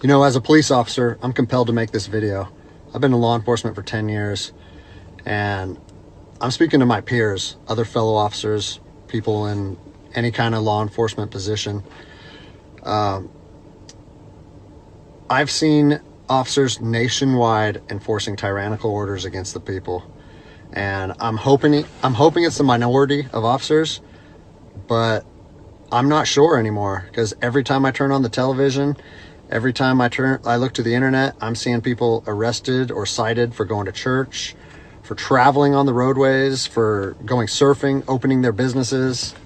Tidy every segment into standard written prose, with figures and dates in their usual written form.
You know, as a police officer, I'm compelled to make this video. I've been in law enforcement for 10 years, and I'm speaking to my peers, other fellow officers, people in any kind of law enforcement position. I've seen officers nationwide enforcing tyrannical orders against the people, and I'm hoping it's the minority of officers, but I'm not sure anymore, because every time I turn on the television, every time I look to the internet, I'm seeing people arrested or cited for going to church, for traveling on the roadways, for going surfing, opening their businesses,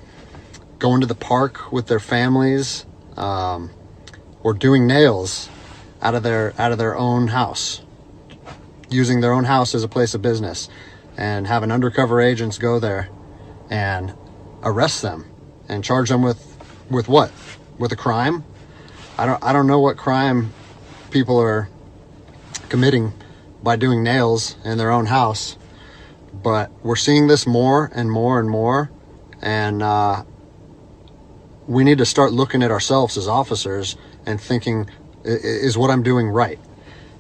going to the park with their families, or doing nails out of their own house, using their own house as a place of business, and having undercover agents go there and arrest them and charge them with what? With a crime? I don't know what crime people are committing by doing nails in their own house, but we're seeing this more and more and more, and we need to start looking at ourselves as officers and thinking, is what I'm doing right?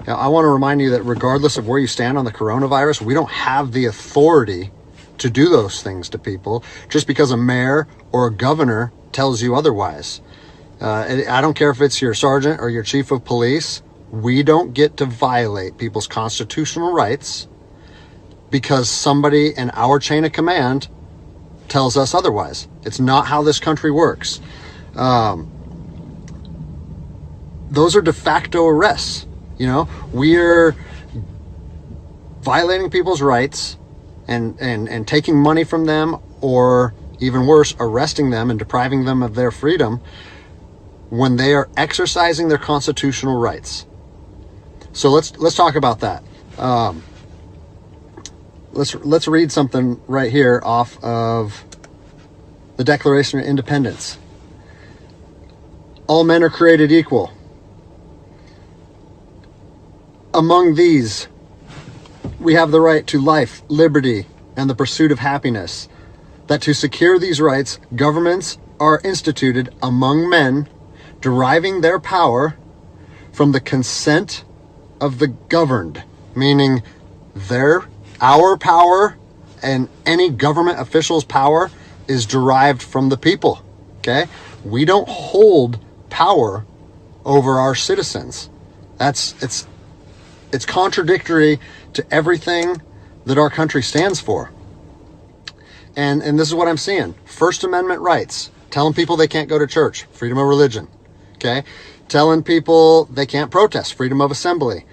Now, I want to remind you that regardless of where you stand on the coronavirus, we don't have the authority to do those things to people just because a mayor or a governor tells you otherwise. I don't care if it's your sergeant or your chief of police. We don't get to violate people's constitutional rights because somebody in our chain of command tells us otherwise. It's not how this country works. Those are de facto arrests. You know, we're violating people's rights and taking money from them, or even worse, arresting them and depriving them of their freedom when they are exercising their constitutional rights. So let's talk about that. Let's read something right here off of the Declaration of Independence. All men are created equal. Among these, we have the right to life, liberty, and the pursuit of happiness. That to secure these rights, governments are instituted among men, deriving their power from the consent of the governed, meaning our power and any government official's power is derived from the people. Okay? We don't hold power over our citizens. It's contradictory to everything that our country stands for. And this is what I'm seeing. First Amendment rights, telling people they can't go to church, freedom of religion. Okay? Telling people they can't protest, freedom of assembly.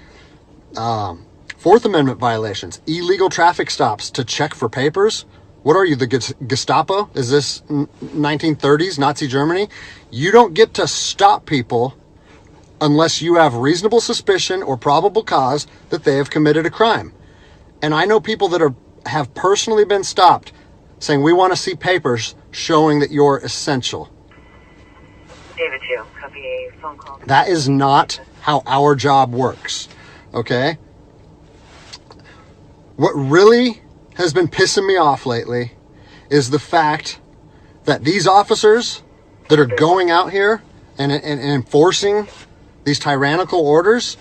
Fourth Amendment violations, illegal traffic stops to check for papers. What are you, the Gestapo? Is this 1930s Nazi Germany? You don't get to stop people unless you have reasonable suspicion or probable cause that they have committed a crime. And I know people that have personally been stopped saying, we want to see papers showing that you're essential. David 2, copy a phone call. That is not how our job works, okay? What really has been pissing me off lately is the fact that these officers that are going out here and enforcing these tyrannical orders,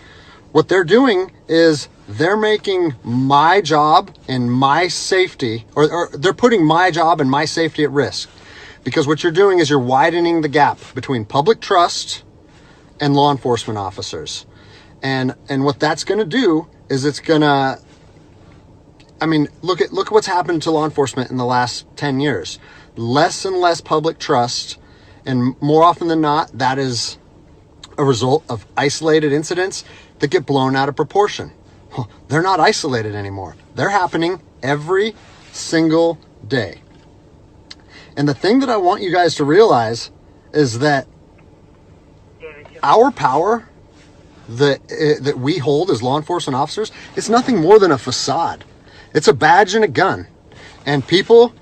what they're doing is they're making my job and my safety, or they're putting my job and my safety at risk. Because what you're doing is you're widening the gap between public trust and law enforcement officers. And what that's going to do is it's going to, I mean, look at what's happened to law enforcement in the last 10 years. Less and less public trust, and more often than not, that is a result of isolated incidents that get blown out of proportion. Well, they're not isolated anymore. They're happening every single day. And the thing that I want you guys to realize is that our power that we hold as law enforcement officers is nothing more than a facade. It's a badge and a gun. And people,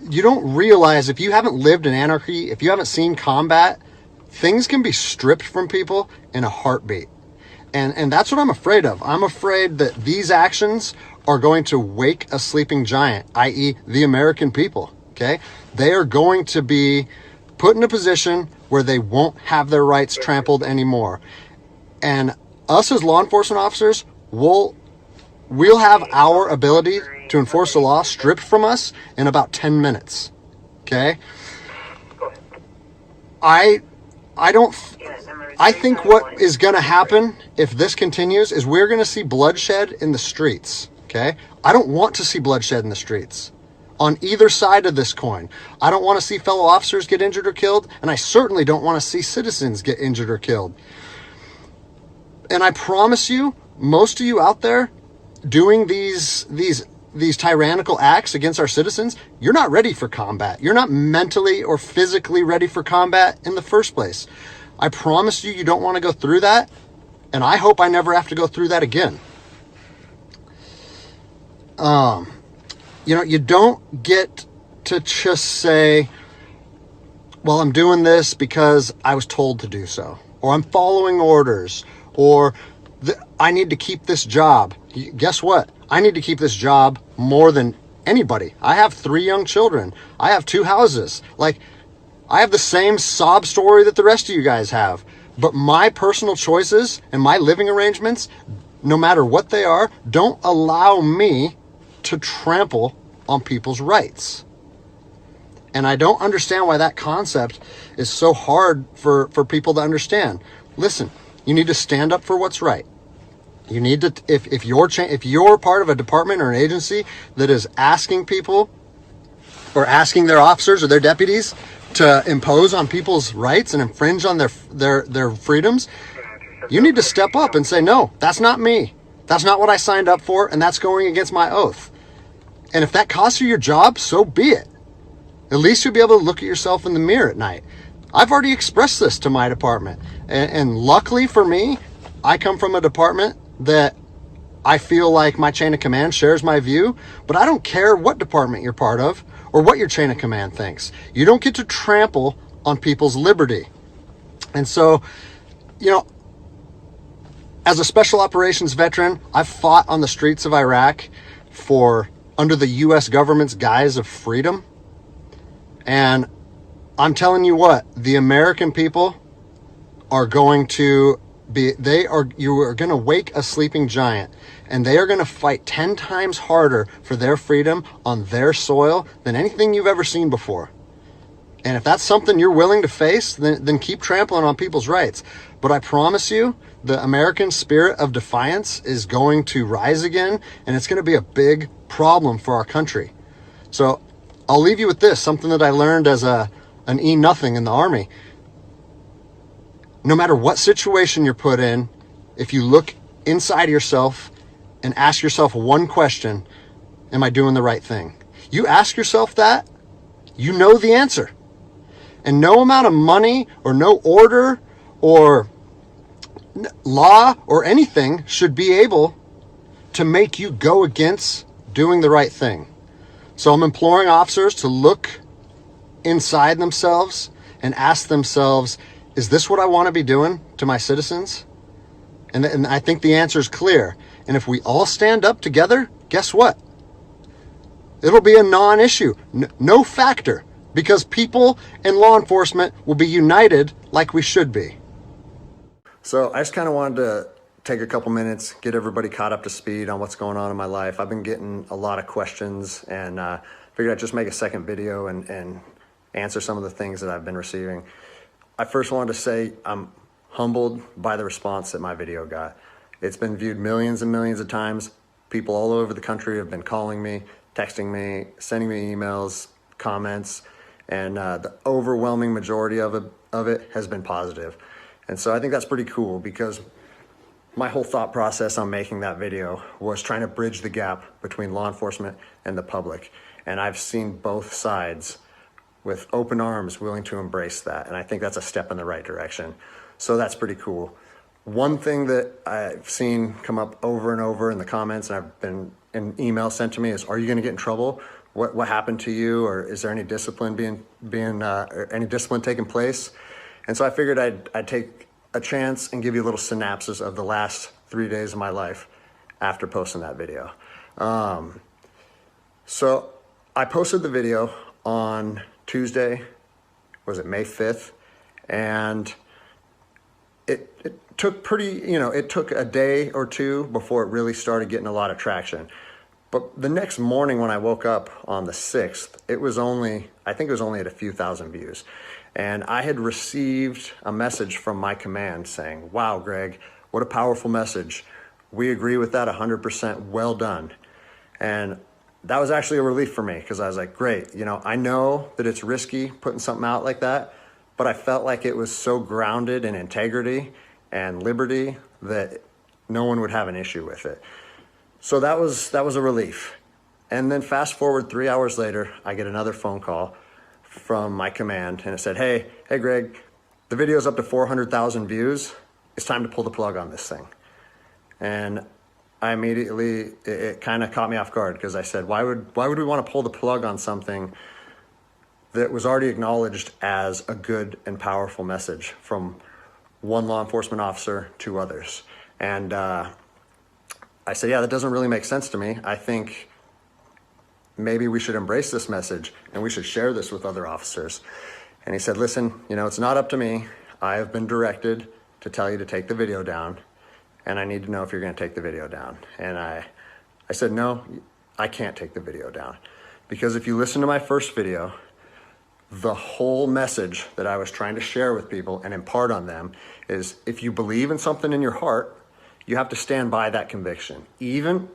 you don't realize, if you haven't lived in anarchy, if you haven't seen combat, things can be stripped from people in a heartbeat. And that's what I'm afraid of. I'm afraid that these actions are going to wake a sleeping giant, i.e. the American people. Okay? They are going to be put in a position where they won't have their rights trampled anymore. And us as law enforcement officers, we'll have our ability to enforce the law stripped from us in about 10 minutes. Okay? I think what is going to happen if this continues is we're going to see bloodshed in the streets. Okay? I don't want to see bloodshed in the streets on either side of this coin. I don't want to see fellow officers get injured or killed, and I certainly don't want to see citizens get injured or killed. And I promise you, most of you out there doing these tyrannical acts against our citizens, you're not ready for combat. You're not mentally or physically ready for combat in the first place. I promise you, you don't want to go through that, and I hope I never have to go through that again. You don't get to just say, well, I'm doing this because I was told to do so, or I'm following orders, or I need to keep this job. Guess what? I need to keep this job more than anybody. I have 3 young children. I have 2 houses. Like, I have the same sob story that the rest of you guys have. But my personal choices and my living arrangements, no matter what they are, don't allow me to trample on people's rights. And I don't understand why that concept is so hard for people to understand. Listen, you need to stand up for what's right. You need to, if you're part of a department or an agency that is asking people or asking their officers or their deputies to impose on people's rights and infringe on their freedoms, you need to step up and say, no, that's not me. That's not what I signed up for, and that's going against my oath. And if that costs you your job, so be it. At least you'll be able to look at yourself in the mirror at night. I've already expressed this to my department. And luckily for me, I come from a department that I feel like my chain of command shares my view, but I don't care what department you're part of or what your chain of command thinks. You don't get to trample on people's liberty. And so, as a special operations veteran, I've fought on the streets of Iraq under the U.S. government's guise of freedom. And I'm telling you what, the American people are going to you are going to wake a sleeping giant, and they are going to fight 10 times harder for their freedom on their soil than anything you've ever seen before. And if that's something you're willing to face, then keep trampling on people's rights. But I promise you, the American spirit of defiance is going to rise again, and it's going to be a big problem for our country. So I'll leave you with this, something that I learned as an E-nothing in the Army. No matter what situation you're put in, if you look inside yourself and ask yourself one question, am I doing the right thing? You ask yourself that, you know the answer. And no amount of money or no order or law or anything should be able to make you go against doing the right thing. So I'm imploring officers to look inside themselves and ask themselves, is this what I want to be doing to my citizens? And I think the answer is clear. And if we all stand up together, guess what? It'll be a non-issue, no factor, because people and law enforcement will be united like we should be. So I just kind of wanted to take a couple minutes, get everybody caught up to speed on what's going on in my life. I've been getting a lot of questions, and figured I'd just make a second video and answer some of the things that I've been receiving. I first wanted to say I'm humbled by the response that my video got. It's been viewed millions and millions of times. People all over the country have been calling me, texting me, sending me emails, comments, and the overwhelming majority of it has been positive. And so I think that's pretty cool, because my whole thought process on making that video was trying to bridge the gap between law enforcement and the public. And I've seen both sides with open arms willing to embrace that. And I think that's a step in the right direction. So that's pretty cool. One thing that I've seen come up over and over in the comments, and I've been an email sent to me, is, are you going to get in trouble? What happened to you? Or is there any discipline any discipline taking place? And so I figured I'd take a chance and give you a little synopsis of the last 3 days of my life after posting that video. So I posted the video on Tuesday, was it May 5th? And it took it took a day or two before it really started getting a lot of traction. But the next morning when I woke up on the 6th, I think it was only at a few thousand views. And I had received a message from my command saying, wow, Greg, what a powerful message. We agree with that 100%, well done. And that was actually a relief for me because I was like, great, I know that it's risky putting something out like that, but I felt like it was so grounded in integrity and liberty that no one would have an issue with it. So that was a relief. And then fast forward 3 hours later, I get another phone call from my command and it said, hey Greg, the video's up to 400,000 views. It's time to pull the plug on this thing. And I immediately, it kind of caught me off guard because I said, why would we want to pull the plug on something that was already acknowledged as a good and powerful message from one law enforcement officer to others? And I said, yeah, that doesn't really make sense to me. I think maybe we should embrace this message and we should share this with other officers. And he said, listen, it's not up to me. I have been directed to tell you to take the video down, and I need to know if you're going to take the video down. And I said, no, I can't take the video down. Because if you listen to my first video, the whole message that I was trying to share with people and impart on them is if you believe in something in your heart, you have to stand by that conviction, even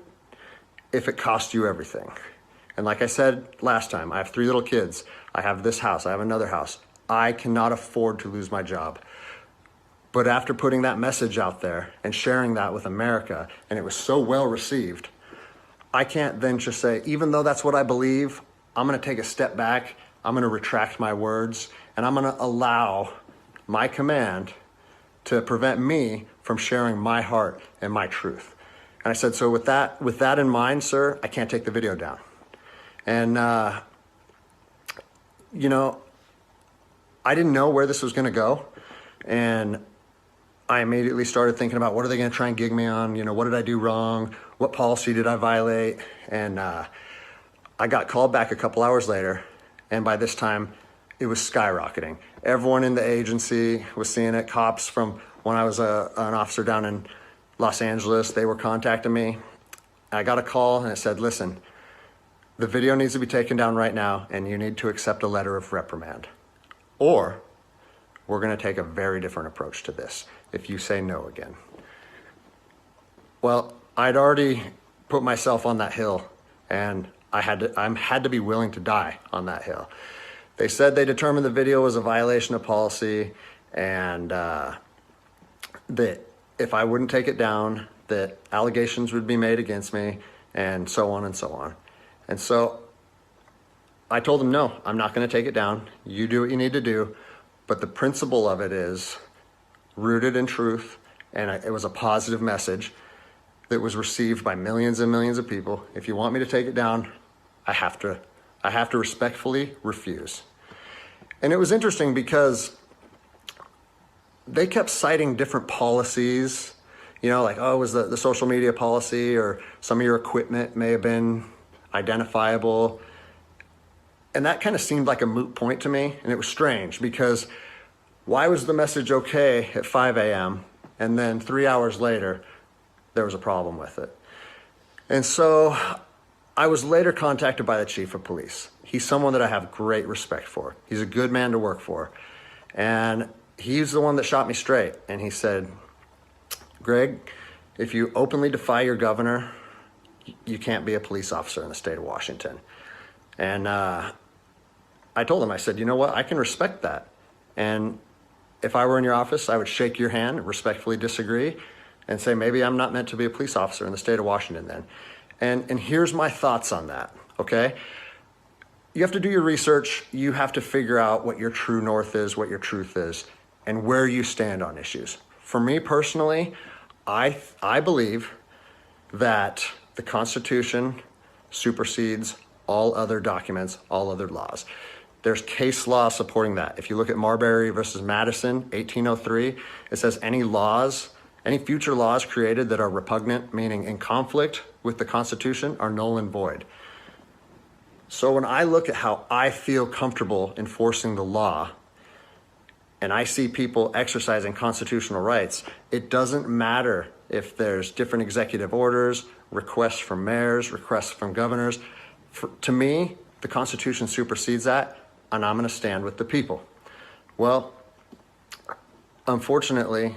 if it costs you everything. And like I said last time, I have 3 little kids. I have this house. I have another house. I cannot afford to lose my job. But after putting that message out there and sharing that with America, and it was so well received, I can't then just say, even though that's what I believe, I'm going to take a step back. I'm going to retract my words, and I'm going to allow my command to prevent me from sharing my heart and my truth. And I said, so with that in mind, sir, I can't take the video down. And, I didn't know where this was going to go. And I immediately started thinking about what are they going to try and gig me on? What did I do wrong? What policy did I violate? And I got called back a couple hours later. And by this time, it was skyrocketing. Everyone in the agency was seeing it. Cops from when I was an officer down in Los Angeles, they were contacting me. I got a call and it said, listen, the video needs to be taken down right now and you need to accept a letter of reprimand. Or we're going to take a very different approach to this if you say no again. Well, I'd already put myself on that hill and I had to be willing to die on that hill. They said they determined the video was a violation of policy and that if I wouldn't take it down, that allegations would be made against me and so on and so on. And so I told them, no, I'm not going to take it down. You do what you need to do. But the principle of it is rooted in truth. And it was a positive message that was received by millions and millions of people. If you want me to take it down, I have to respectfully refuse. And it was interesting because they kept citing different policies, like, oh, it was the social media policy or some of your equipment may have been identifiable. And that kind of seemed like a moot point to me. And it was strange because why was the message okay at 5 a.m. and then 3 hours later, there was a problem with it? And so I was later contacted by the chief of police. He's someone that I have great respect for. He's a good man to work for. And he's the one that shot me straight. And he said, Greg, if you openly defy your governor, you can't be a police officer in the state of Washington. And I told him, I said, you know what? I can respect that. And if I were in your office, I would shake your hand, respectfully disagree, and say, maybe I'm not meant to be a police officer in the state of Washington then. And here's my thoughts on that, okay? You have to do your research. You have to figure out what your true north is, what your truth is, and where you stand on issues. For me personally, I believe that the Constitution supersedes all other documents, all other laws. There's case law supporting that. If you look at Marbury versus Madison, 1803, it says any future laws created that are repugnant, meaning in conflict with the Constitution, are null and void. So when I look at how I feel comfortable enforcing the law, and I see people exercising constitutional rights, it doesn't matter if there's different executive orders, requests from mayors, requests from governors. To me, the Constitution supersedes that, and I'm going to stand with the people. Well, unfortunately,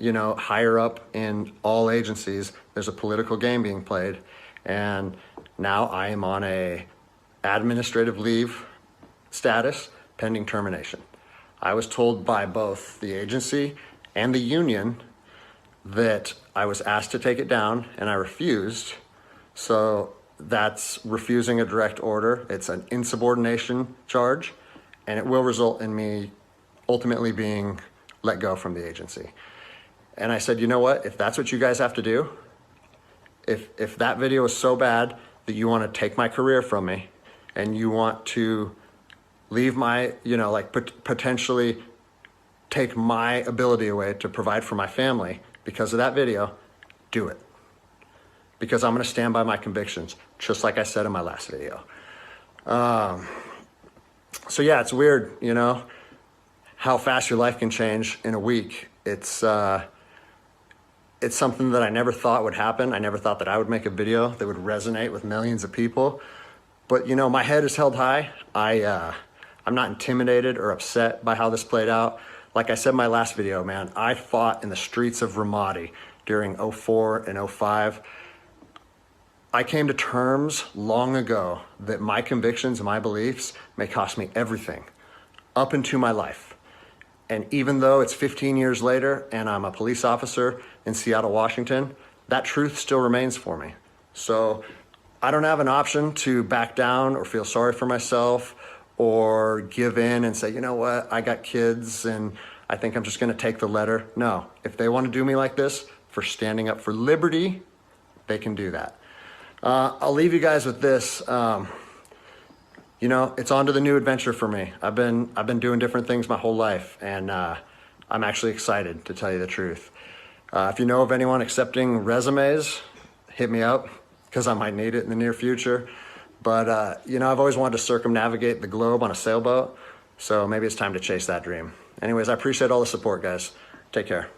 higher up in all agencies, there's a political game being played, and now I am on a administrative leave status pending termination. I was told by both the agency and the union that I was asked to take it down, and I refused. So that's refusing a direct order. It's an insubordination charge, and it will result in me ultimately being let go from the agency. And I said, you know what? If that's what you guys have to do, if that video is so bad that you want to take my career from me and you want to leave my, potentially take my ability away to provide for my family because of that video, do it. Because I'm going to stand by my convictions, just like I said in my last video. So yeah, it's weird, how fast your life can change in a week. It's something that I never thought would happen. I never thought that I would make a video that would resonate with millions of people. But my head is held high. I'm not intimidated or upset by how this played out. Like I said in my last video, man, I fought in the streets of Ramadi during 04 and 05. I came to terms long ago that my convictions and my beliefs may cost me everything up into my life. And even though it's 15 years later and I'm a police officer in Seattle, Washington, that truth still remains for me. So I don't have an option to back down or feel sorry for myself or give in and say, you know what, I got kids and I think I'm just going to take the letter. No, if they want to do me like this for standing up for liberty, they can do that. I'll leave you guys with this. It's on to the new adventure for me. I've been doing different things my whole life, and I'm actually excited, to tell you the truth. If you know of anyone accepting resumes, hit me up, because I might need it in the near future. But, I've always wanted to circumnavigate the globe on a sailboat, so maybe it's time to chase that dream. Anyways, I appreciate all the support, guys. Take care.